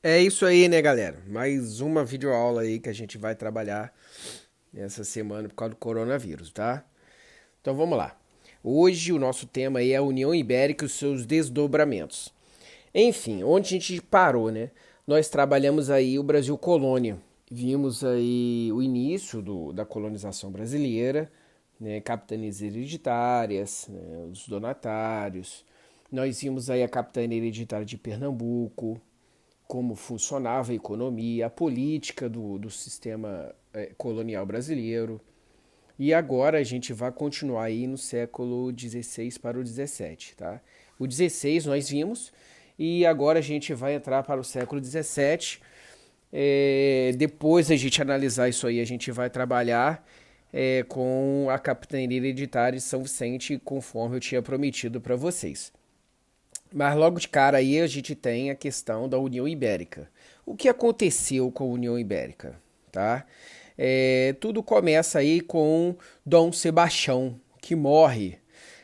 É isso aí, né, galera? Mais uma videoaula aí que a gente vai trabalhar nessa semana por causa do coronavírus, tá? Então vamos lá. Hoje o nosso tema aí é a União Ibérica e os seus desdobramentos. Enfim, onde a gente parou, né? Nós trabalhamos aí o Brasil colônia. Vimos aí o início da colonização brasileira, né? Capitanias hereditárias, né? Os donatários. Nós vimos aí a capitania hereditária de Pernambuco, como funcionava a economia, a política do sistema colonial brasileiro. E agora a gente vai continuar aí no século XVI para o XVII, tá? O XVI nós vimos e agora a gente vai entrar para o século XVII. Depois a gente analisar isso aí, a gente vai trabalhar com a capitania hereditária de São Vicente, conforme eu tinha prometido para vocês. Mas logo de cara aí a gente tem a questão da União Ibérica. O que aconteceu com a União Ibérica? Tá? Tudo começa aí com Dom Sebastião, que morre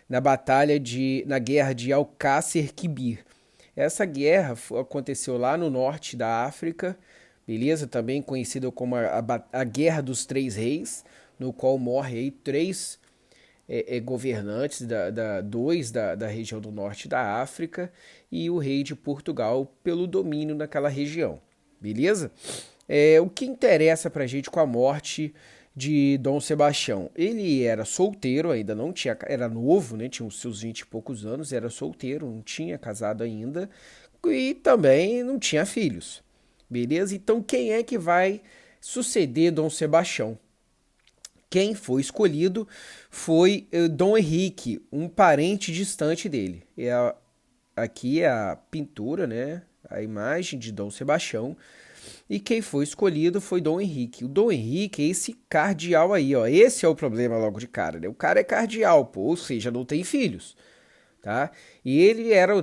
na guerra de Alcácer Quibir. Essa guerra aconteceu lá no norte da África, beleza? Também conhecida como a Guerra dos Três Reis, no qual morre aí três governantes, dois da região do norte da África e o rei de Portugal pelo domínio naquela região. Beleza? O que interessa pra gente com a morte de Dom Sebastião? Ele era solteiro, ainda não tinha, era novo, né? Tinha os seus 20 e poucos anos, era solteiro, não tinha casado ainda e também não tinha filhos. Beleza? Então quem é que vai suceder Dom Sebastião? Quem foi escolhido foi Dom Henrique, um parente distante dele. Aqui é a pintura, né? A imagem de Dom Sebastião. E quem foi escolhido foi Dom Henrique. O Dom Henrique é esse cardeal aí, ó. Esse é o problema logo de cara, né? O cara é cardeal, pô, ou seja, não tem filhos, tá? E ele era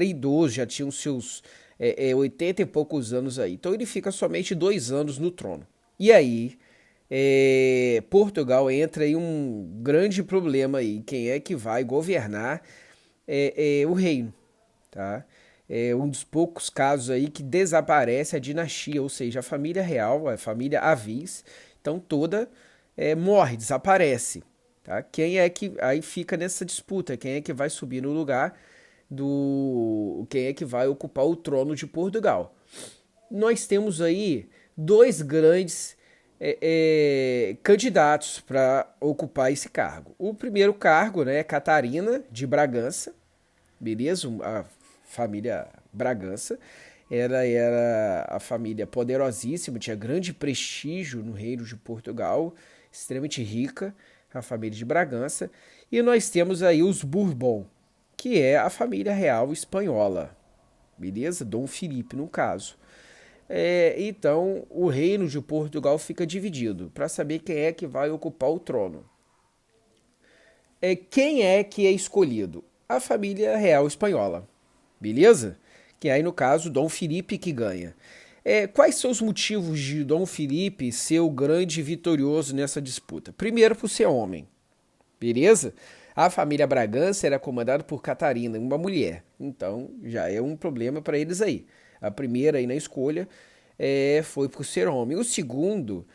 idoso, já tinha os seus 80 e poucos anos aí. Então ele fica somente 2 anos no trono. E aí, Portugal entra em um grande problema aí. Quem é que vai governar o reino, tá? É um dos poucos casos aí que desaparece a dinastia, ou seja, a família real, a família Avis, então toda morre, desaparece, tá? Quem é que aí fica nessa disputa? Quem é que vai subir no lugar quem é que vai ocupar o trono de Portugal? Nós temos aí dois grandes candidatos para ocupar esse cargo. O primeiro cargo, né, é Catarina de Bragança, beleza? A família Bragança. Ela era a família poderosíssima, tinha grande prestígio no reino de Portugal, extremamente rica, a família de Bragança. E nós temos aí os Bourbon, que é a família real espanhola, beleza? Dom Felipe, no caso. Então, o reino de Portugal fica dividido para saber quem é que vai ocupar o trono. Quem é que é escolhido? A família real espanhola, beleza? Que aí, no caso, Dom Felipe que ganha. Quais são os motivos de Dom Felipe ser o grande vitorioso nessa disputa? Primeiro, por ser homem, beleza? A família Bragança era comandada por Catarina, uma mulher. Então, já é um problema para eles aí. A primeira aí na escolha foi por ser homem. O segundo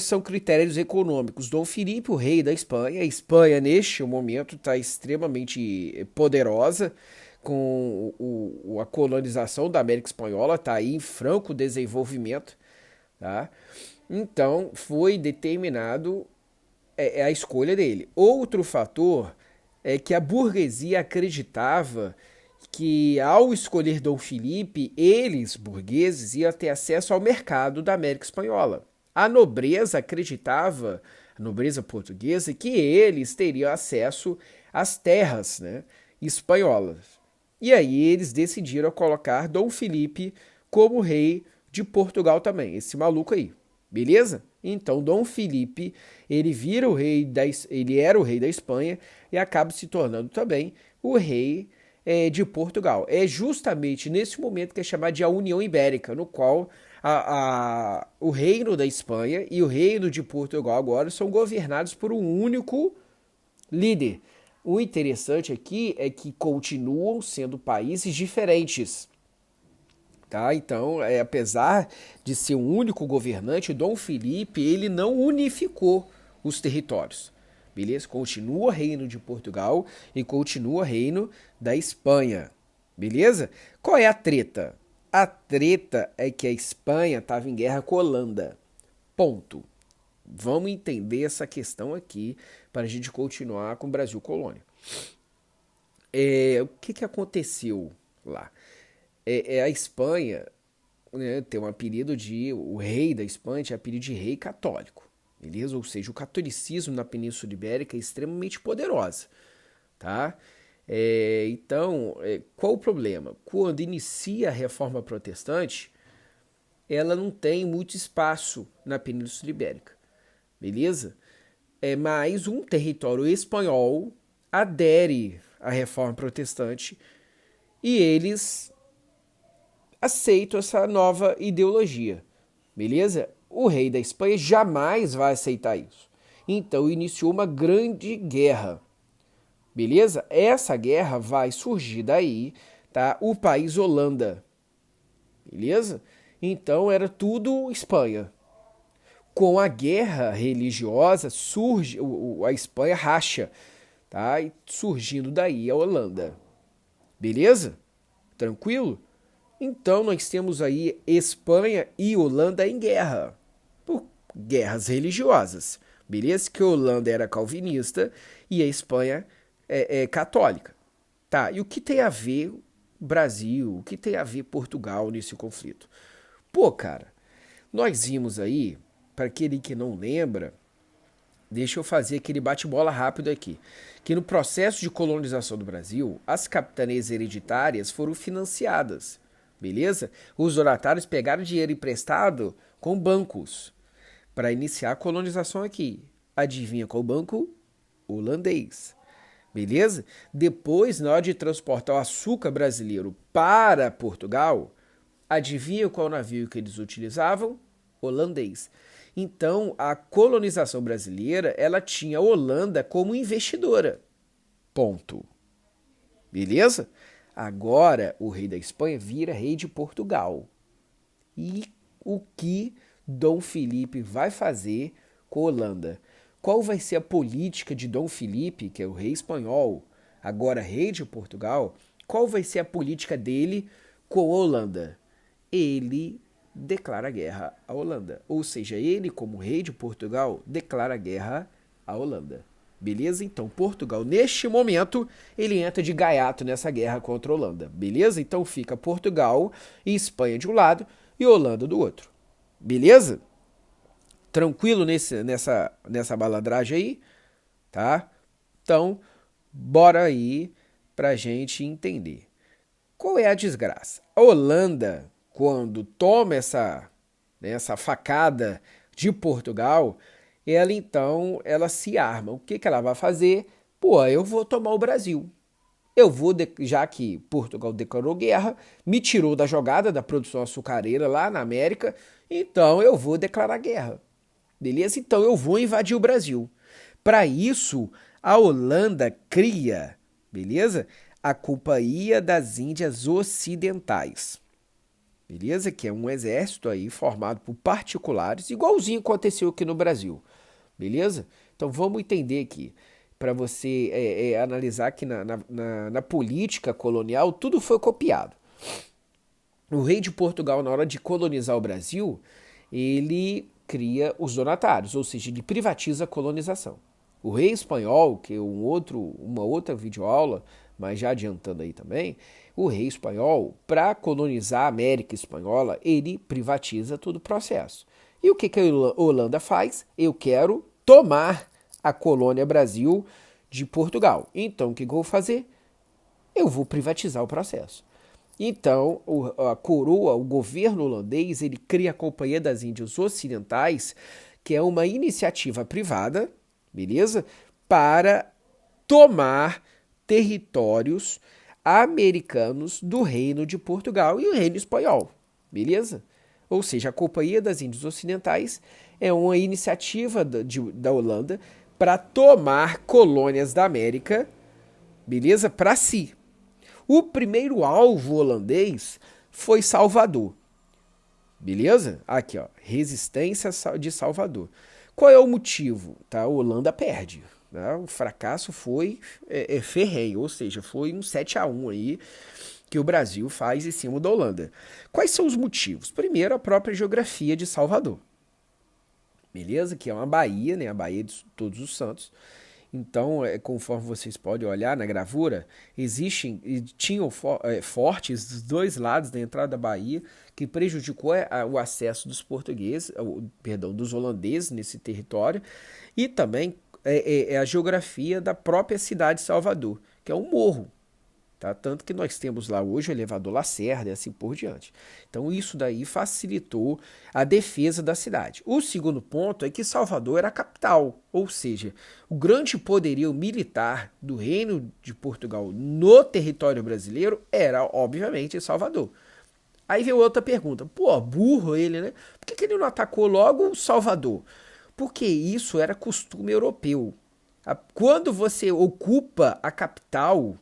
são critérios econômicos. Dom Filipe, o rei da Espanha, a Espanha neste momento está extremamente poderosa com a colonização da América Espanhola, está aí em franco desenvolvimento, tá? Então foi determinado a escolha dele. Outro fator é que a burguesia acreditava que ao escolher Dom Felipe, eles, burgueses, iam ter acesso ao mercado da América Espanhola. A nobreza acreditava, a nobreza portuguesa, que eles teriam acesso às terras, né, espanholas. E aí eles decidiram colocar Dom Felipe como rei de Portugal também, esse maluco aí. Beleza? Então Dom Felipe, ele era o rei da Espanha e acaba se tornando também o rei de Portugal. É justamente nesse momento que é chamado de a União Ibérica, no qual o reino da Espanha e o reino de Portugal agora são governados por um único líder. O interessante aqui é que continuam sendo países diferentes, tá? Então, apesar de ser um único governante, Dom Felipe, ele não unificou os territórios, beleza? Continua reino de Portugal e continua reino da Espanha, beleza? Qual é a treta? A treta é que a Espanha estava em guerra com a Holanda, ponto. Vamos entender essa questão aqui para a gente continuar com o Brasil colônia. O que aconteceu lá? A Espanha, né, tem um apelido de... O rei da Espanha tinha apelido de rei católico, beleza? Ou seja, o catolicismo na Península Ibérica é extremamente poderosa, tá? Então, qual o problema? Quando inicia a Reforma Protestante, ela não tem muito espaço na Península Ibérica, beleza? Mas um território espanhol adere à Reforma Protestante e eles aceitam essa nova ideologia, beleza? O rei da Espanha jamais vai aceitar isso. Então iniciou uma grande guerra, beleza? Essa guerra vai surgir daí, tá? O país Holanda, beleza? Então era tudo Espanha. Com a guerra religiosa surge a Espanha racha, tá? E surgindo daí a Holanda, beleza? Tranquilo? Então nós temos aí Espanha e Holanda em guerra, por guerras religiosas, beleza? Que a Holanda era calvinista e a Espanha é católica, tá? E o que tem a ver Brasil, o que tem a ver Portugal nesse conflito? Pô, cara, nós vimos aí, para aquele que não lembra, deixa eu fazer aquele bate-bola rápido aqui, que no processo de colonização do Brasil, as capitanias hereditárias foram financiadas, beleza? Os donatários pegaram dinheiro emprestado com bancos para iniciar a colonização aqui. Adivinha qual banco? Holandês. Beleza? Depois, na hora de transportar o açúcar brasileiro para Portugal, adivinha qual navio que eles utilizavam? Holandês. Então, a colonização brasileira, ela tinha a Holanda como investidora. Ponto. Beleza? Agora, o rei da Espanha vira rei de Portugal. E o que Dom Felipe vai fazer com a Holanda? Qual vai ser a política de Dom Felipe, que é o rei espanhol, agora rei de Portugal? Qual vai ser a política dele com a Holanda? Ele declara guerra à Holanda. Ou seja, ele, como rei de Portugal, declara guerra à Holanda. Beleza? Então, Portugal, neste momento, ele entra de gaiato nessa guerra contra a Holanda. Beleza? Então, fica Portugal e Espanha de um lado e Holanda do outro. Beleza? Tranquilo nessa balandragem aí? Tá? Então, bora aí pra gente entender. Qual é a desgraça? A Holanda, quando toma essa facada de Portugal, ela se arma. O que ela vai fazer? Pô, eu vou tomar o Brasil. Já que Portugal declarou guerra, me tirou da jogada da produção açucareira lá na América, então eu vou declarar guerra. Beleza? Então eu vou invadir o Brasil. Para isso, a Holanda cria, beleza? A Companhia das Índias Ocidentais. Beleza? Que é um exército aí formado por particulares, igualzinho aconteceu aqui no Brasil. Beleza? Então vamos entender aqui, para você analisar que na política colonial tudo foi copiado. O rei de Portugal, na hora de colonizar o Brasil, ele cria os donatários, ou seja, ele privatiza a colonização. O rei espanhol, que é uma outra videoaula, mas já adiantando aí também, o rei espanhol, para colonizar a América Espanhola, ele privatiza todo o processo. E o que a Holanda faz? Eu quero tomar a colônia Brasil de Portugal. Então, o que eu vou fazer? Eu vou privatizar o processo. Então, a coroa, o governo holandês, ele cria a Companhia das Índias Ocidentais, que é uma iniciativa privada, beleza? Para tomar territórios americanos do Reino de Portugal e o Reino Espanhol, beleza? Ou seja, a Companhia das Índias Ocidentais é uma iniciativa da Holanda para tomar colônias da América, beleza? Para si. O primeiro alvo holandês foi Salvador. Beleza? Aqui, ó, resistência de Salvador. Qual é o motivo? Tá? A Holanda perde. Né? O fracasso foi ferrenho, ou seja, foi um 7-1 aí que o Brasil faz em cima da Holanda. Quais são os motivos? Primeiro, a própria geografia de Salvador. Beleza? Que é uma baía, né? A Baía de Todos os Santos. Então, conforme vocês podem olhar na gravura, tinham fortes dos dois lados da entrada da Bahia, que prejudicou o acesso dos portugueses, perdão, dos holandeses nesse território, e também a geografia da própria cidade de Salvador, que é um morro. Tá? Tanto que nós temos lá hoje o elevador Lacerda e assim por diante. Então isso daí facilitou a defesa da cidade. O segundo ponto é que Salvador era a capital, ou seja, o grande poderio militar do Reino de Portugal no território brasileiro era, obviamente, Salvador. Aí vem outra pergunta. Pô, burro ele, né? Por que ele não atacou logo Salvador? Porque isso era costume europeu. Quando você ocupa a capital,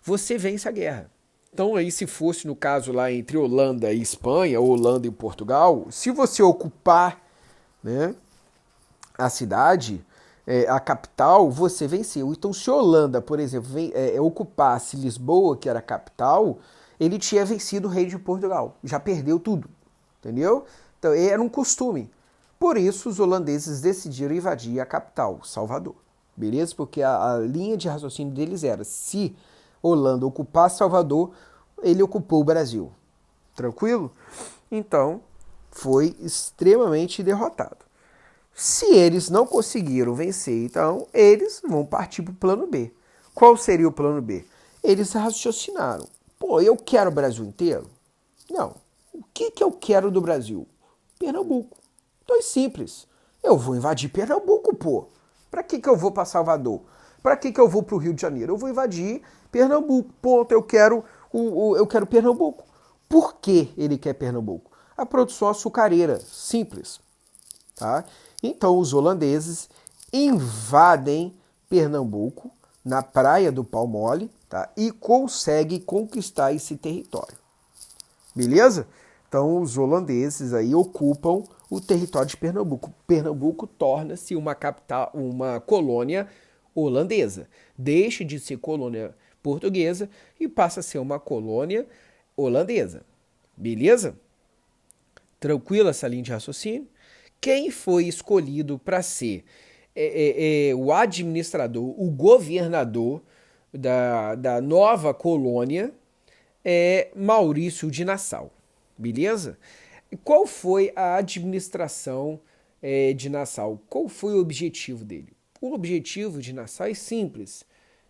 você vence a guerra. Então aí se fosse no caso lá entre Holanda e Espanha, ou Holanda e Portugal, se você ocupar, né, a cidade, a capital, você venceu. Então se Holanda, por exemplo, ocupasse Lisboa, que era a capital, ele tinha vencido o rei de Portugal. Já perdeu tudo, entendeu? Então era um costume. Por isso os holandeses decidiram invadir a capital, Salvador. Beleza? Porque a linha de raciocínio deles era, se Holanda ocupasse Salvador, ele ocupou o Brasil. Tranquilo? Então, foi extremamente derrotado. Se eles não conseguiram vencer, então, eles vão partir para o plano B. Qual seria o plano B? Eles raciocinaram. Pô, eu quero o Brasil inteiro? Não. O que eu quero do Brasil? Pernambuco. Então é simples. Eu vou invadir Pernambuco, pô. Para que eu vou para Salvador? Para que eu vou para o Rio de Janeiro? Eu vou invadir Pernambuco. Ponto. Eu quero Pernambuco. Por que ele quer Pernambuco? A produção açucareira. Simples. Tá? Então os holandeses invadem Pernambuco na praia do Pau Mole, tá? E conseguem conquistar esse território. Beleza? Então os holandeses aí ocupam o território de Pernambuco. Pernambuco torna-se uma capital, uma colônia holandesa. Deixa de ser colônia portuguesa e passa a ser uma colônia holandesa. Beleza? Tranquila essa linha de raciocínio? Quem foi escolhido para ser o administrador, o governador da nova colônia é Maurício de Nassau. Beleza? E qual foi a administração de Nassau? Qual foi o objetivo dele? O objetivo de Nassau é simples: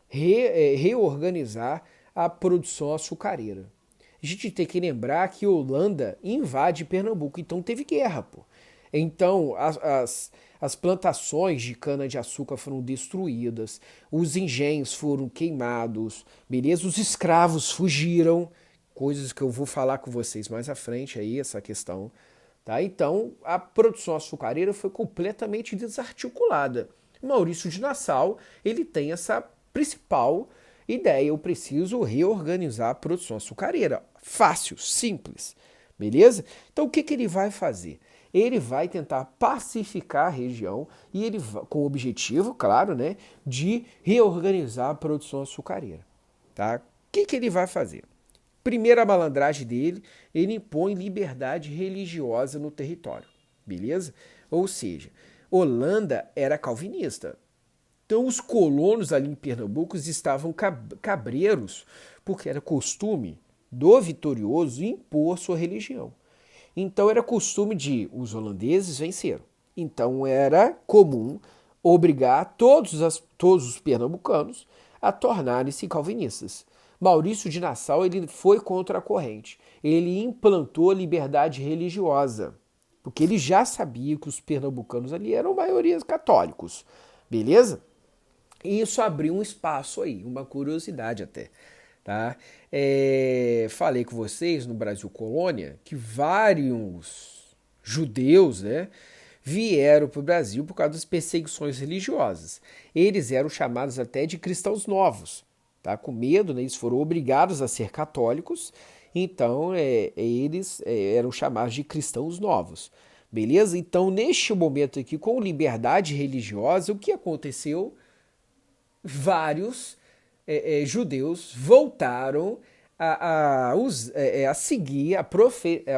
reorganizar a produção açucareira. A gente tem que lembrar que a Holanda invade Pernambuco, então teve guerra, pô. Então, as plantações de cana-de-açúcar foram destruídas, os engenhos foram queimados, beleza? Os escravos fugiram, coisas que eu vou falar com vocês mais à frente aí, essa questão. Tá? Então, a produção açucareira foi completamente desarticulada. Maurício de Nassau, ele tem essa principal ideia: eu preciso reorganizar a produção açucareira. Fácil, simples, beleza? Então, o que ele vai fazer? Ele vai tentar pacificar a região e ele com o objetivo, claro, né, de reorganizar a produção açucareira. Tá? O que ele vai fazer? Primeira malandragem dele, ele impõe liberdade religiosa no território, beleza? Ou seja, Holanda era calvinista. Então os colonos ali em Pernambuco estavam cabreiros, porque era costume do vitorioso impor sua religião. Então era costume de os holandeses venceram. Então era comum obrigar todos os pernambucanos a tornarem-se calvinistas. Maurício de Nassau ele foi contra a corrente. Ele implantou a liberdade religiosa, porque ele já sabia que os pernambucanos ali eram maioria católicos. Beleza? E isso abriu um espaço aí, uma curiosidade até. Tá? Falei com vocês no Brasil Colônia que vários judeus, né, vieram para o Brasil por causa das perseguições religiosas. Eles eram chamados até de cristãos novos. Tá? Com medo, né, eles foram obrigados a ser católicos. Então, eles eram chamados de cristãos novos. Beleza? Então, neste momento aqui, com liberdade religiosa, o que aconteceu? Vários judeus voltaram a seguir, a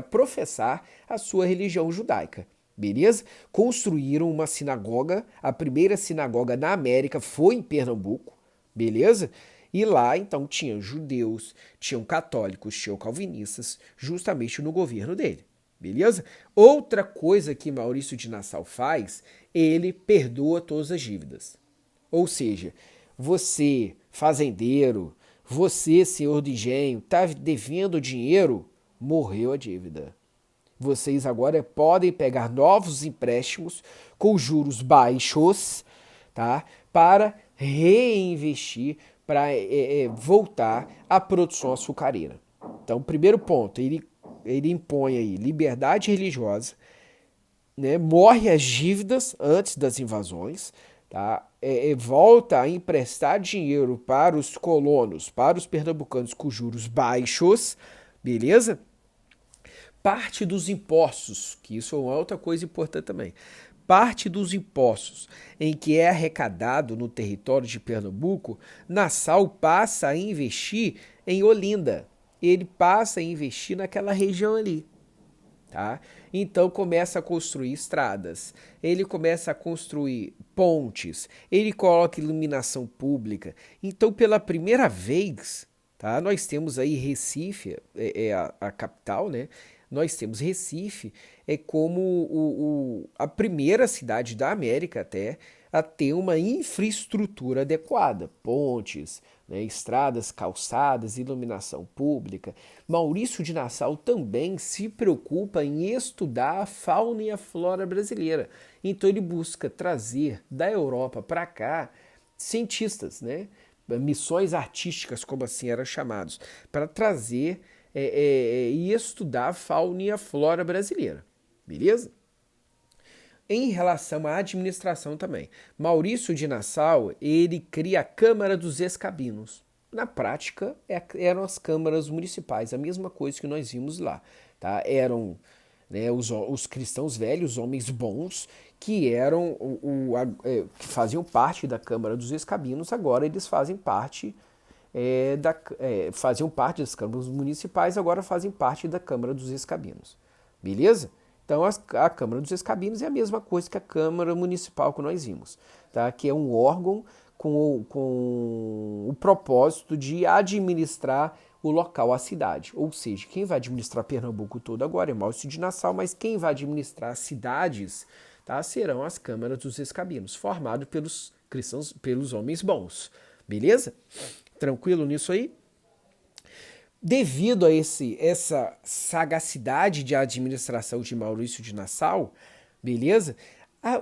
professar a sua religião judaica. Beleza? Construíram uma sinagoga, a primeira sinagoga na América foi em Pernambuco, beleza? E lá então tinham judeus, tinham católicos, tinham calvinistas, justamente no governo dele. Beleza? Outra coisa que Maurício de Nassau faz, ele perdoa todas as dívidas. Ou seja, você, fazendeiro, você, senhor do engenho, está devendo dinheiro, morreu a dívida. Vocês agora podem pegar novos empréstimos com juros baixos, tá? Para reinvestir, para voltar à produção açucareira. Então, primeiro ponto, ele impõe aí liberdade religiosa, né? Morre as dívidas antes das invasões, tá? Volta a emprestar dinheiro para os colonos, para os pernambucanos com juros baixos, beleza? Parte dos impostos, que isso é uma outra coisa importante também, parte dos impostos em que é arrecadado no território de Pernambuco, Nassau passa a investir em Olinda. Ele passa a investir naquela região ali. Tá? Então começa a construir estradas, ele começa a construir pontes, ele coloca iluminação pública. Então, pela primeira vez, tá? Nós temos aí Recife, a capital, né? Nós temos Recife como a primeira cidade da América até a ter uma infraestrutura adequada, pontes, né, estradas, calçadas, iluminação pública. Maurício de Nassau também se preocupa em estudar a fauna e a flora brasileira. Então ele busca trazer da Europa para cá cientistas, né, missões artísticas, como assim eram chamados, para trazer e estudar a fauna e a flora brasileira. Beleza? Em relação à administração também, Maurício de Nassau, ele cria a Câmara dos Escabinos. Na prática, eram as câmaras municipais, a mesma coisa que nós vimos lá. Tá? Eram, né, os cristãos velhos, homens bons, que eram que faziam parte da Câmara dos Escabinos, agora eles fazem parte faziam parte das câmaras municipais, agora fazem parte da Câmara dos Escabinos. Beleza? Então, a Câmara dos Escabinos é a mesma coisa que a Câmara Municipal que nós vimos, tá? Que é um órgão com o propósito de administrar o local, a cidade. Ou seja, quem vai administrar Pernambuco todo agora é Maurício de Nassau, mas quem vai administrar as cidades, tá, serão as Câmaras dos Escabinos, formado pelos cristãos, pelos homens bons. Beleza? Tranquilo nisso aí? Devido a essa sagacidade de administração de Maurício de Nassau, beleza?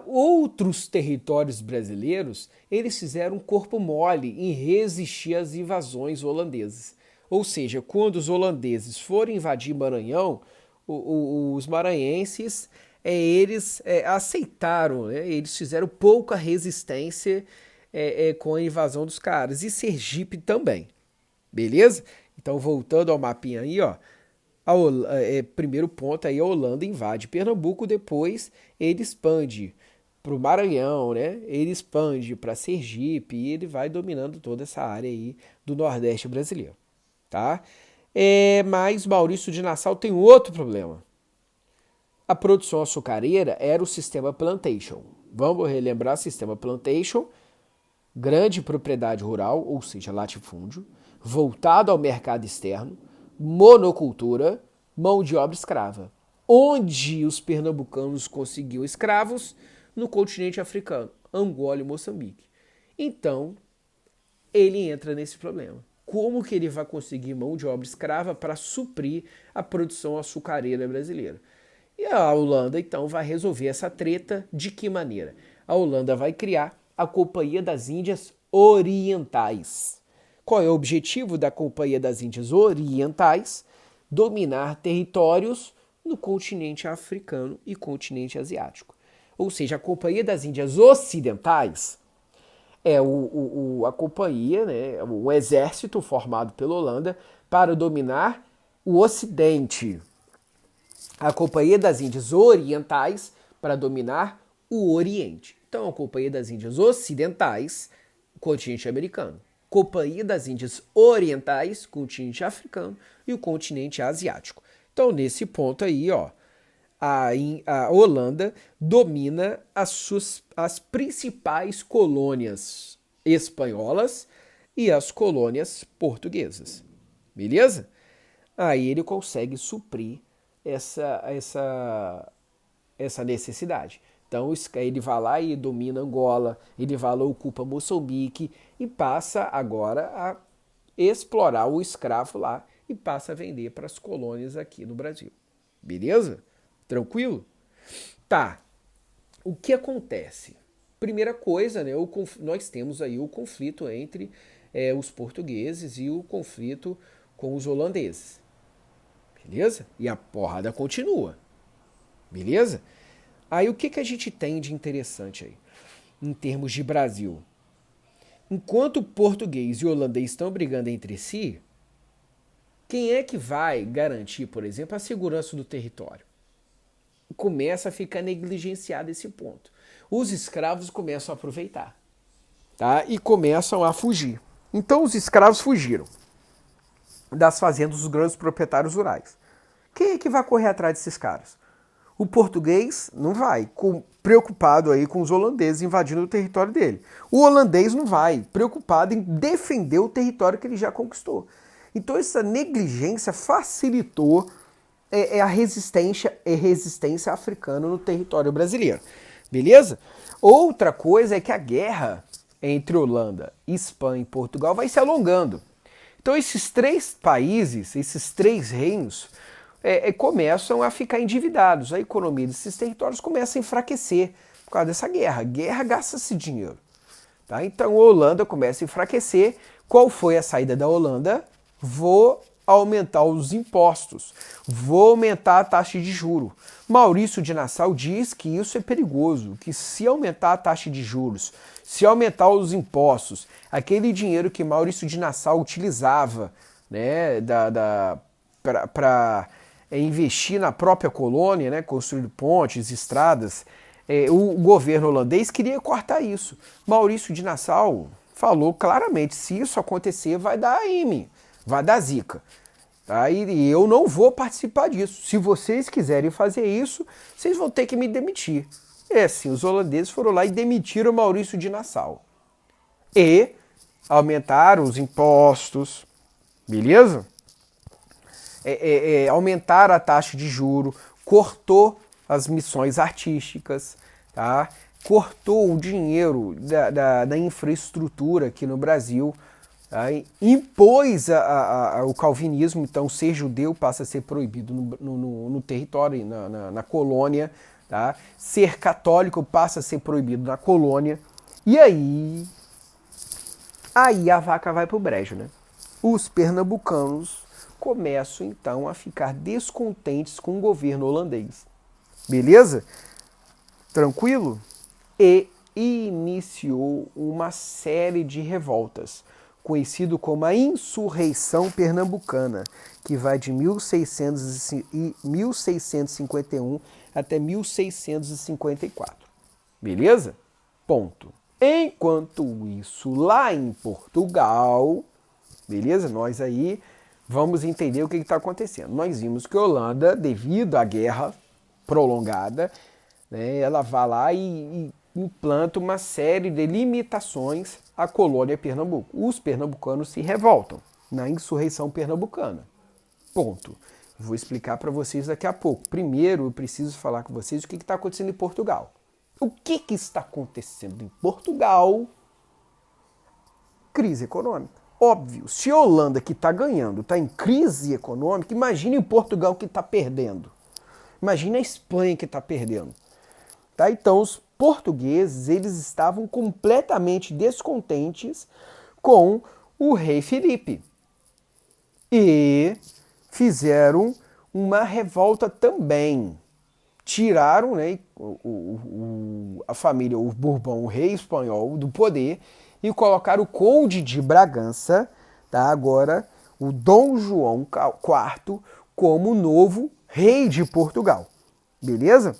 Outros territórios brasileiros, eles fizeram um corpo mole em resistir às invasões holandesas. Ou seja, quando os holandeses foram invadir Maranhão, os maranhenses, eles aceitaram, né? Eles fizeram pouca resistência com a invasão dos caras. E Sergipe também, beleza? Então, voltando ao mapinha aí, ó, primeiro ponto aí, a Holanda invade Pernambuco, depois ele expande para o Maranhão, né? Ele expande para Sergipe e ele vai dominando toda essa área aí do Nordeste brasileiro, tá? Mas Maurício de Nassau tem outro problema. A produção açucareira era o sistema plantation. Vamos relembrar o sistema plantation, grande propriedade rural, ou seja, latifúndio, voltado ao mercado externo, monocultura, mão de obra escrava. Onde os pernambucanos conseguiam escravos? No continente africano, Angola e Moçambique. Então, ele entra nesse problema. Como que ele vai conseguir mão de obra escrava para suprir a produção açucareira brasileira? E a Holanda, então, vai resolver essa treta de que maneira? A Holanda vai criar a Companhia das Índias Orientais. Qual é o objetivo da Companhia das Índias Orientais? Dominar territórios no continente africano e continente asiático. Ou seja, a Companhia das Índias Ocidentais é a companhia, né, o exército formado pela Holanda para dominar o Ocidente, a Companhia das Índias Orientais, para dominar o Oriente. Então, a Companhia das Índias Ocidentais, continente americano. Companhia das Índias Orientais, continente africano e o continente asiático. Então, nesse ponto aí, ó, a Holanda domina as principais colônias espanholas e as colônias portuguesas. Beleza? Aí ele consegue suprir essa necessidade. Então ele vai lá e domina Angola, ele vai lá e ocupa Moçambique e passa agora a explorar o escravo lá e passa a vender para as colônias aqui no Brasil. Beleza? Tranquilo? Tá. O que acontece? Primeira coisa, né, nós temos aí o conflito entre os portugueses e o conflito com os holandeses. Beleza? E a porrada continua. Beleza? Aí o que a gente tem de interessante aí, em termos de Brasil? Enquanto o português e o holandês estão brigando entre si, quem é que vai garantir, por exemplo, a segurança do território? Começa a ficar negligenciado esse ponto. Os escravos começam a aproveitar, tá? E começam a fugir. Então os escravos fugiram das fazendas dos grandes proprietários rurais. Quem é que vai correr atrás desses caras? O português não vai, preocupado aí com os holandeses invadindo o território dele. O holandês não vai, preocupado em defender o território que ele já conquistou. Então essa negligência facilitou a resistência africana no território brasileiro. Beleza? Outra coisa é que a guerra entre Holanda, Espanha e Portugal vai se alongando. Então esses três países, esses três reinos, começam a ficar endividados. A economia desses territórios começa a enfraquecer por causa dessa guerra. Guerra gasta-se dinheiro. Tá? Então a Holanda começa a enfraquecer. Qual foi a saída da Holanda? Vou aumentar os impostos, vou aumentar a taxa de juro. Maurício de Nassau diz que isso é perigoso, que se aumentar a taxa de juros, se aumentar os impostos, aquele dinheiro que Maurício de Nassau utilizava, né, para investir na própria colônia, né, construir pontes, estradas, o governo holandês queria cortar isso. Maurício de Nassau falou claramente, se isso acontecer vai dar AIME, vai dar zica. Tá? E eu não vou participar disso. Se vocês quiserem fazer isso, vocês vão ter que me demitir. Sim, os holandeses foram lá e demitiram Maurício de Nassau. E aumentaram os impostos, beleza? Aumentaram a taxa de juro, cortou as missões artísticas, tá? Cortou o dinheiro da infraestrutura aqui no Brasil, tá? Impôs o calvinismo, então ser judeu passa a ser proibido no território, na colônia, tá? Ser católico passa a ser proibido na colônia, e aí a vaca vai pro brejo, né? Os pernambucanos começam então a ficar descontentes com o governo holandês. Beleza? Tranquilo? E iniciou uma série de revoltas, conhecido como a Insurreição Pernambucana, que vai de 1651 até 1654. Beleza? Ponto. Enquanto isso, lá em Portugal, beleza? Nós aí vamos entender o que está acontecendo. Nós vimos que a Holanda, devido à guerra prolongada, né, ela vai lá e implanta uma série de limitações à colônia Pernambuco. Os pernambucanos se revoltam na insurreição pernambucana. Ponto. Vou explicar para vocês daqui a pouco. Primeiro, eu preciso falar com vocês o que está acontecendo em Portugal. O que está acontecendo em Portugal? Crise econômica. Óbvio, se a Holanda que está ganhando está em crise econômica, imagine em Portugal que está perdendo. Imagine a Espanha que está perdendo. Tá? Então os portugueses eles estavam completamente descontentes com o rei Filipe. E fizeram uma revolta também. Tiraram, né, a família, o Bourbon, o rei espanhol, do poder e colocaram o conde de Bragança, tá? Agora o Dom João IV, como novo rei de Portugal. Beleza?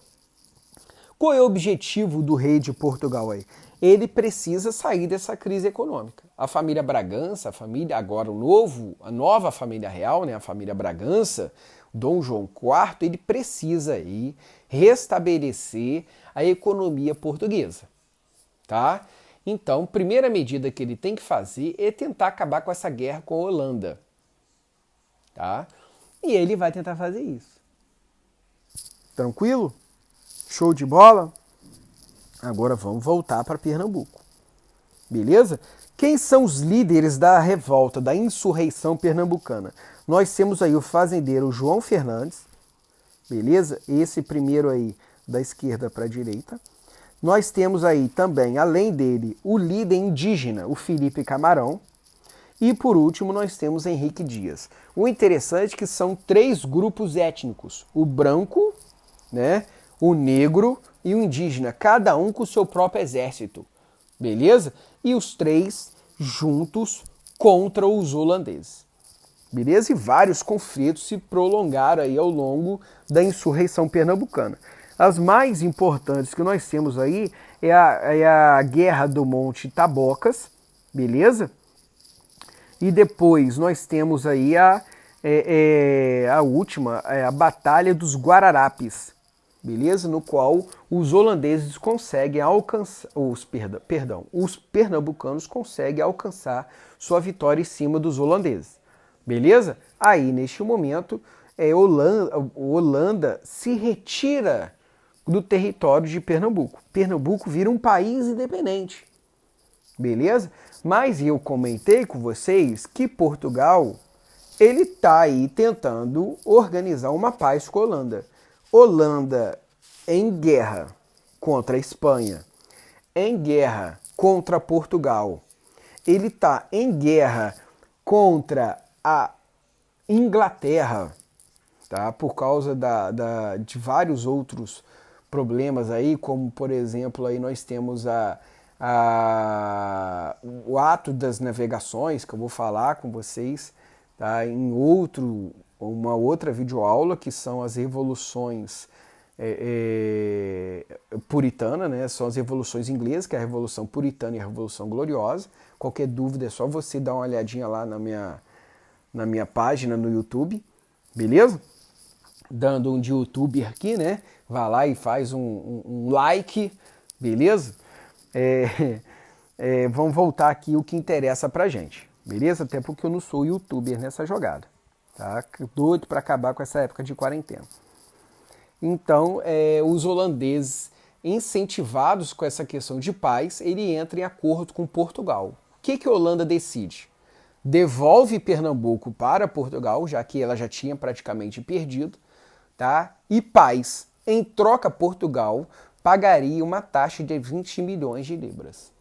Qual é o objetivo do rei de Portugal aí? Ele precisa sair dessa crise econômica. A família Bragança, agora a nova família real, né, a família Bragança, Dom João IV, ele precisa aí restabelecer a economia portuguesa, tá? Então, a primeira medida que ele tem que fazer é tentar acabar com essa guerra com a Holanda, tá? E ele vai tentar fazer isso. Tranquilo? Show de bola? Agora vamos voltar para Pernambuco. Beleza? Quem são os líderes da revolta, da insurreição pernambucana? Nós temos aí o fazendeiro João Fernandes, beleza? Esse primeiro aí da esquerda para a direita. Nós temos aí também, além dele, o líder indígena, o Felipe Camarão. E por último, nós temos Henrique Dias. O interessante é que são 3 grupos étnicos: o branco, né, o negro e o indígena, cada um com o seu próprio exército. Beleza? E os 3 juntos contra os holandeses. Beleza? E vários conflitos se prolongaram aí ao longo da insurreição pernambucana. As mais importantes que nós temos aí é a Guerra do Monte Tabocas, beleza? E depois nós temos aí a última, a Batalha dos Guararapes, beleza? No qual os holandeses conseguem alcançar, os pernambucanos conseguem alcançar sua vitória em cima dos holandeses, beleza? Aí, neste momento, Holanda se retira do território de Pernambuco. Pernambuco vira um país independente, beleza? Mas eu comentei com vocês que Portugal, ele está aí tentando organizar uma paz com a Holanda. Holanda em guerra contra a Espanha, em guerra contra Portugal. Ele está em guerra contra a Inglaterra, tá? Por causa de vários outros problemas aí, como por exemplo aí nós temos o ato das navegações, que eu vou falar com vocês, tá? Em uma outra videoaula, que são as revoluções puritana, né? São as revoluções inglesas, que é a Revolução Puritana e a Revolução Gloriosa. Qualquer dúvida é só você dar uma olhadinha lá na minha página no YouTube, beleza? Dando um de youtuber aqui, né? Vai lá e faz um like, beleza? Vamos voltar aqui o que interessa pra gente, beleza? Até porque eu não sou youtuber nessa jogada, tá? Doido pra acabar com essa época de quarentena. Então, os holandeses, incentivados com essa questão de paz, ele entra em acordo com Portugal. O que a Holanda decide? Devolve Pernambuco para Portugal, já que ela já tinha praticamente perdido, tá? E paz. Em troca, Portugal pagaria uma taxa de 20 milhões de libras.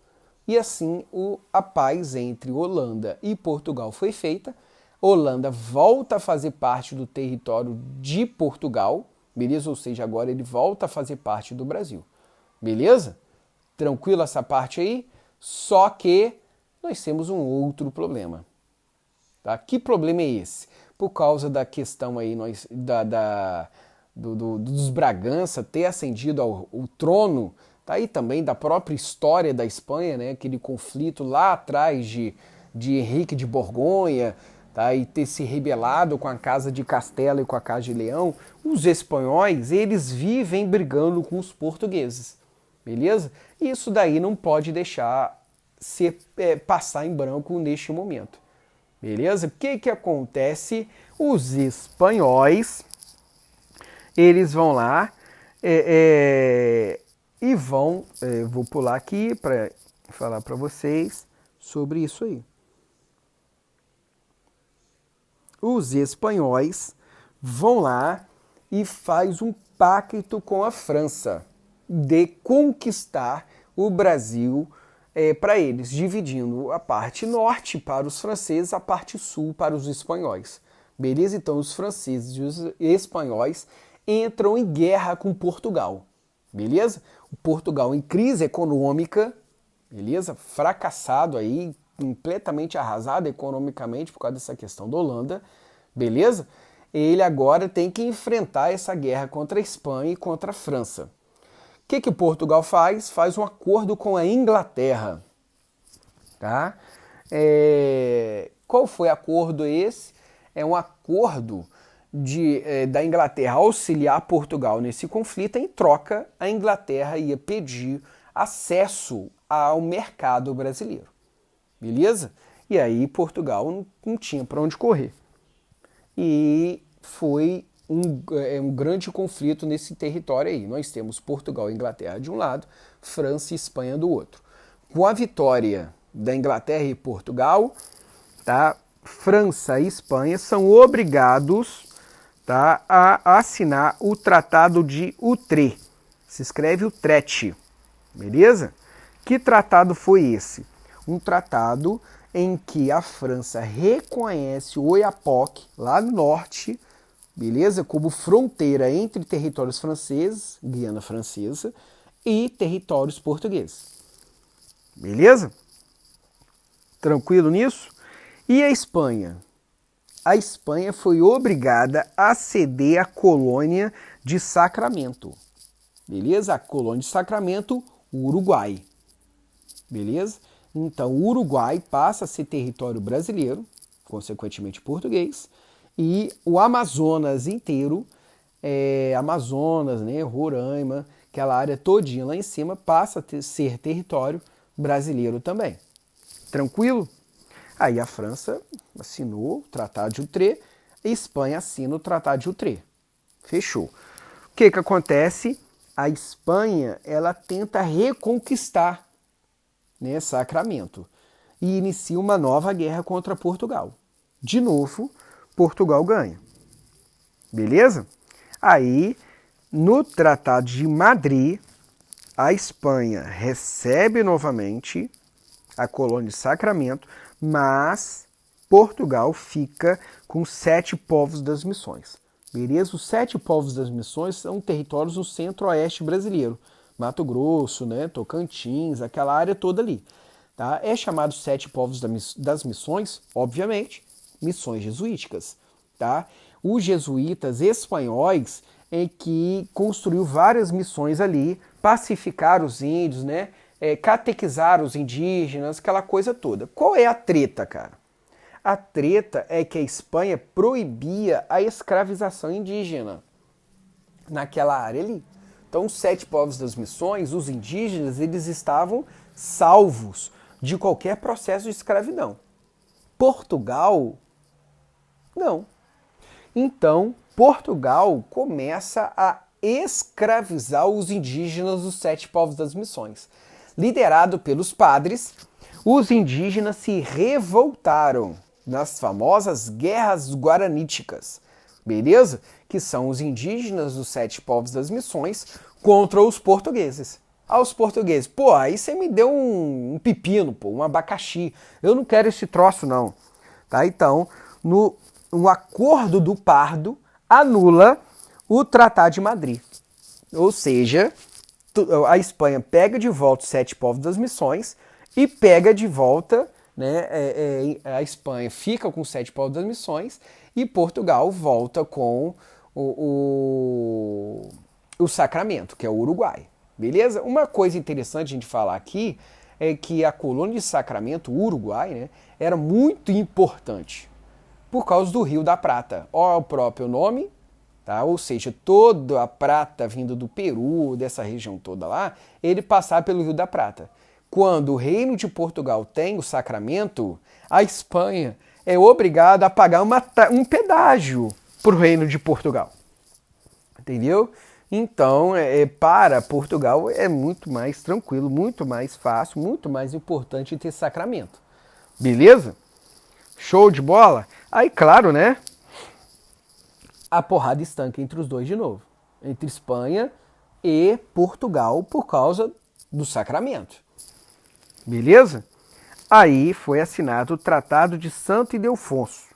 E assim a paz entre Holanda e Portugal foi feita. Holanda volta a fazer parte do território de Portugal, beleza? Ou seja, agora ele volta a fazer parte do Brasil, beleza? Tranquilo essa parte aí? Só que nós temos um outro problema, tá? Que problema é esse? Por causa da questão aí dos Bragança ter ascendido ao trono, tá aí também da própria história da Espanha, né? Aquele conflito lá atrás de Henrique de Borgonha, tá? E ter se rebelado com a Casa de Castela e com a Casa de Leão. Os espanhóis, eles vivem brigando com os portugueses, beleza? E isso daí não pode deixar passar em branco neste momento, beleza? O que acontece? Os espanhóis, eles vão lá e vão... vou pular aqui para falar para vocês sobre isso aí. Os espanhóis vão lá e faz um pacto com a França de conquistar o Brasil para eles, dividindo a parte norte para os franceses, a parte sul para os espanhóis. Beleza? Então os franceses e os espanhóis entram em guerra com Portugal. Beleza? O Portugal em crise econômica, beleza? Fracassado aí, completamente arrasado economicamente por causa dessa questão da Holanda, beleza? ele agora tem que enfrentar essa guerra contra a Espanha e contra a França. O que Portugal faz? Faz um acordo com a Inglaterra. Tá? Qual foi o acordo esse? É um acordo da Inglaterra auxiliar Portugal nesse conflito. Em troca, a Inglaterra ia pedir acesso ao mercado brasileiro. Beleza? E aí Portugal não tinha para onde correr. E foi um grande conflito nesse território aí. Nós temos Portugal e Inglaterra de um lado, França e Espanha do outro. Com a vitória da Inglaterra e Portugal, tá? França e Espanha são obrigados, tá, a assinar o Tratado de Utrecht. Se escreve Utrecht, beleza? Que tratado foi esse? Um tratado em que a França reconhece o Oiapoque, lá no norte, beleza? Como fronteira entre territórios franceses, Guiana Francesa, e territórios portugueses. Beleza? Tranquilo nisso? E a Espanha? A Espanha foi obrigada a ceder a colônia de Sacramento. Beleza? A colônia de Sacramento, o Uruguai. Beleza? Então, o Uruguai passa a ser território brasileiro, consequentemente português, e o Amazonas inteiro, Amazonas, né, Roraima, aquela área todinha lá em cima, passa a ser território brasileiro também. Tranquilo? Aí a França assinou o Tratado de Utrecht, a Espanha assina o Tratado de Utrecht. Fechou. O que acontece? A Espanha, ela tenta reconquistar, né, Sacramento e inicia uma nova guerra contra Portugal. De novo, Portugal ganha. Beleza? Aí, no Tratado de Madrid, a Espanha recebe novamente a colônia de Sacramento, mas Portugal fica com 7 povos das missões. Beleza? Os 7 povos das missões são territórios no centro-oeste brasileiro. Mato Grosso, né, Tocantins, aquela área toda ali. Tá? É chamado 7 povos das missões, obviamente, missões jesuíticas. Tá? Os jesuítas espanhóis é que construiu várias missões ali, pacificar os índios, né? Catequizar os indígenas, aquela coisa toda. Qual é a treta, cara? A treta é que a Espanha proibia a escravização indígena naquela área ali. Então, os 7 povos das missões, os indígenas, eles estavam salvos de qualquer processo de escravidão. Portugal, não. Então, Portugal começa a escravizar os indígenas dos 7 povos das missões. Liderado pelos padres, os indígenas se revoltaram nas famosas guerras guaraníticas, beleza? Que são os indígenas dos 7 povos das missões contra os portugueses. Aos portugueses, pô, aí você me deu um pepino, pô, um abacaxi. Eu não quero esse troço, não. Tá? Então, no Acordo do Pardo anula o Tratado de Madrid. Ou seja, a Espanha pega de volta os 7 povos das missões e pega de volta, né, a Espanha fica com os 7 povos das missões e Portugal volta com o Sacramento, que é o Uruguai. Beleza? Uma coisa interessante a gente falar aqui é que a colônia de Sacramento, o Uruguai, né, era muito importante por causa do Rio da Prata. Ó, o próprio nome, tá? Ou seja, toda a prata vindo do Peru, dessa região toda lá, ele passar pelo Rio da Prata. Quando o Reino de Portugal tem o Sacramento, a Espanha é obrigada a pagar um pedágio para o Reino de Portugal. Entendeu? Então, para Portugal é muito mais tranquilo, muito mais fácil, muito mais importante ter Sacramento. Beleza? Show de bola? Aí, claro, né? A porrada estanca entre os dois de novo. Entre Espanha e Portugal por causa do Sacramento. Beleza? Aí foi assinado o Tratado de Santo Ildefonso,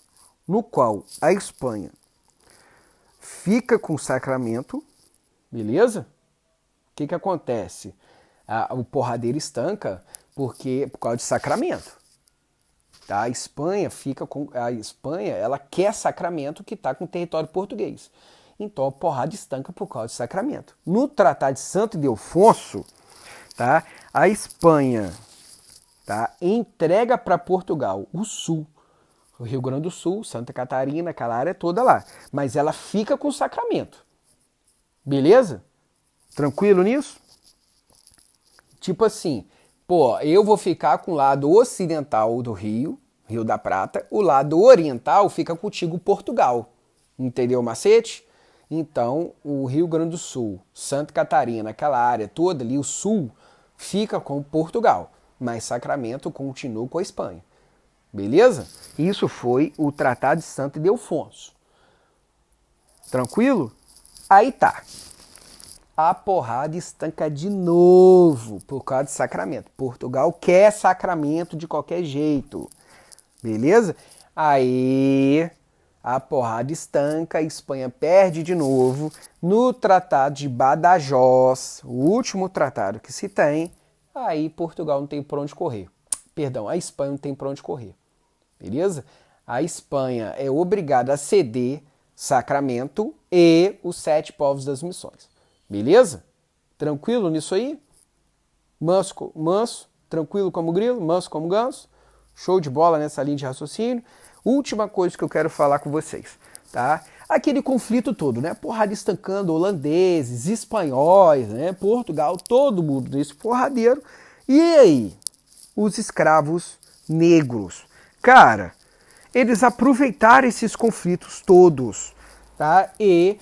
no qual a Espanha fica com o Sacramento, beleza? O que acontece? O porradeiro estanca por causa de Sacramento. Tá? A Espanha, ela quer Sacramento, que está com o território português. Então a porrada estanca por causa de Sacramento. No Tratado de Santo Ildefonso, tá? A Espanha, tá? Entrega para Portugal o sul, o Rio Grande do Sul, Santa Catarina, aquela área toda lá. Mas ela fica com Sacramento. Beleza? Tranquilo nisso? Tipo assim, pô, eu vou ficar com o lado ocidental do Rio, Rio da Prata, o lado oriental fica contigo Portugal. Entendeu o macete? Então, o Rio Grande do Sul, Santa Catarina, aquela área toda ali, o sul, fica com Portugal, mas Sacramento continua com a Espanha. Beleza? Isso foi o Tratado de Santo Ildefonso. Tranquilo? Aí tá. A porrada estanca de novo por causa de Sacramento. Portugal quer Sacramento de qualquer jeito. Beleza? Aí a porrada estanca, a Espanha perde de novo no Tratado de Badajoz, o último tratado que se tem. Aí Portugal não tem por onde correr. Perdão, a Espanha não tem por onde correr. Beleza? A Espanha é obrigada a ceder Sacramento e os 7 povos das missões. Beleza? Tranquilo nisso aí? Manso, tranquilo como grilo, manso como ganso. Show de bola nessa linha de raciocínio. Última coisa que eu quero falar com vocês, tá? Aquele conflito todo, né? Porrada estancando holandeses, espanhóis, né? Portugal, todo mundo nesse porradeiro. E aí? Os escravos negros. Cara, eles aproveitaram esses conflitos todos, tá? E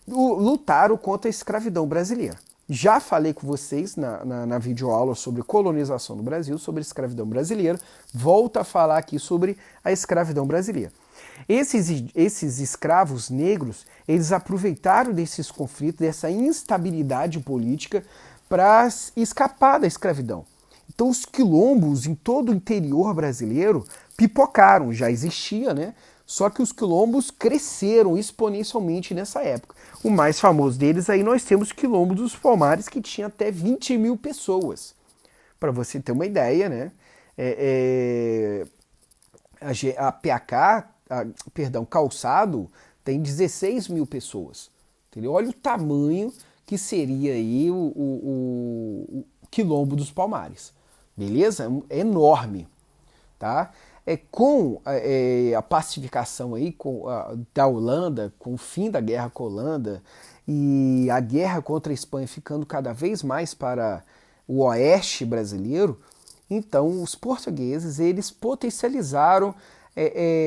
lutaram contra a escravidão brasileira. Já falei com vocês na videoaula sobre colonização no Brasil, sobre a escravidão brasileira. Volto a falar aqui sobre a escravidão brasileira. Esses escravos negros, eles aproveitaram desses conflitos, dessa instabilidade política para escapar da escravidão. Então os quilombos em todo o interior brasileiro pipocaram, já existia, né? Só que os quilombos cresceram exponencialmente nessa época. O mais famoso deles aí nós temos o Quilombo dos Palmares, que tinha até 20 mil pessoas. Para você ter uma ideia, né? A PAK, Calçado, tem 16 mil pessoas. Entendeu? Olha o tamanho que seria aí o Quilombo dos Palmares. Beleza? É enorme. Tá? Com a pacificação aí, da Holanda, com o fim da guerra com a Holanda e a guerra contra a Espanha ficando cada vez mais para o oeste brasileiro, então os portugueses eles potencializaram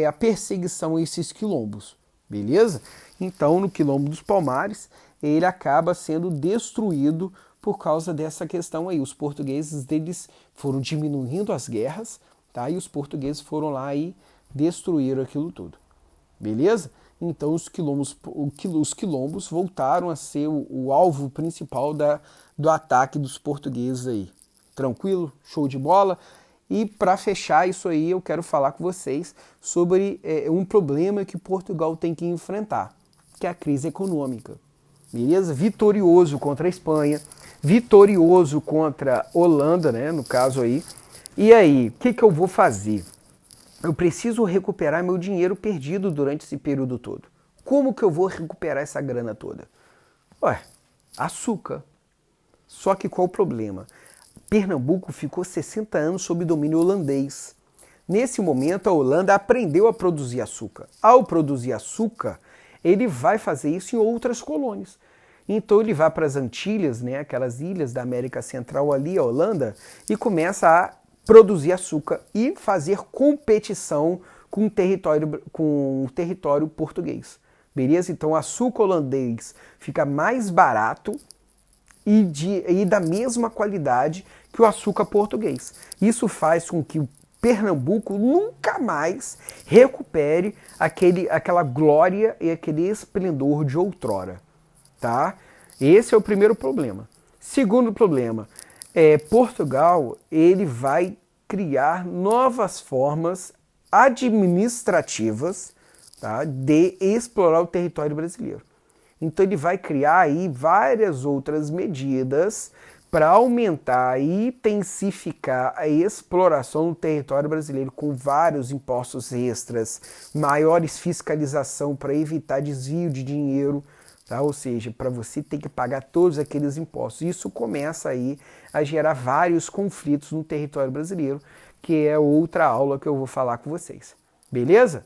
a perseguição a esses quilombos, beleza? Então no Quilombo dos Palmares ele acaba sendo destruído por causa dessa questão aí. Os portugueses deles foram diminuindo as guerras, tá? E os portugueses foram lá e destruíram aquilo tudo. Beleza? Então os quilombos voltaram a ser o alvo principal do ataque dos portugueses aí. Tranquilo? Show de bola? E para fechar isso aí, eu quero falar com vocês sobre um problema que Portugal tem que enfrentar, que é a crise econômica. Beleza? Vitorioso contra a Espanha, vitorioso contra a Holanda, né? No caso aí. E aí, o que eu vou fazer? Eu preciso recuperar meu dinheiro perdido durante esse período todo. Como que eu vou recuperar essa grana toda? Ué, açúcar. Só que qual o problema? Pernambuco ficou 60 anos sob domínio holandês. Nesse momento, a Holanda aprendeu a produzir açúcar. Ao produzir açúcar, ele vai fazer isso em outras colônias. Então ele vai para as Antilhas, né, aquelas ilhas da América Central ali, a Holanda, e começa a produzir açúcar e fazer competição com o território português. Beleza? Então o açúcar holandês fica mais barato e da mesma qualidade que o açúcar português. Isso faz com que o Pernambuco nunca mais recupere aquela glória e aquele esplendor de outrora. Tá? Esse é o primeiro problema. Segundo problema, Portugal ele vai criar novas formas administrativas, tá, de explorar o território brasileiro. Então ele vai criar aí várias outras medidas para aumentar e intensificar a exploração do território brasileiro com vários impostos extras, maiores fiscalização para evitar desvio de dinheiro, tá? Ou seja, para você ter que pagar todos aqueles impostos. Isso começa aí a gerar vários conflitos no território brasileiro, que é outra aula que eu vou falar com vocês. Beleza?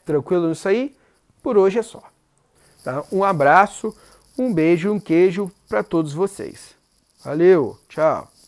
Tranquilo nisso aí? Por hoje é só. Tá? Um abraço, um beijo, um queijo para todos vocês. Valeu, tchau!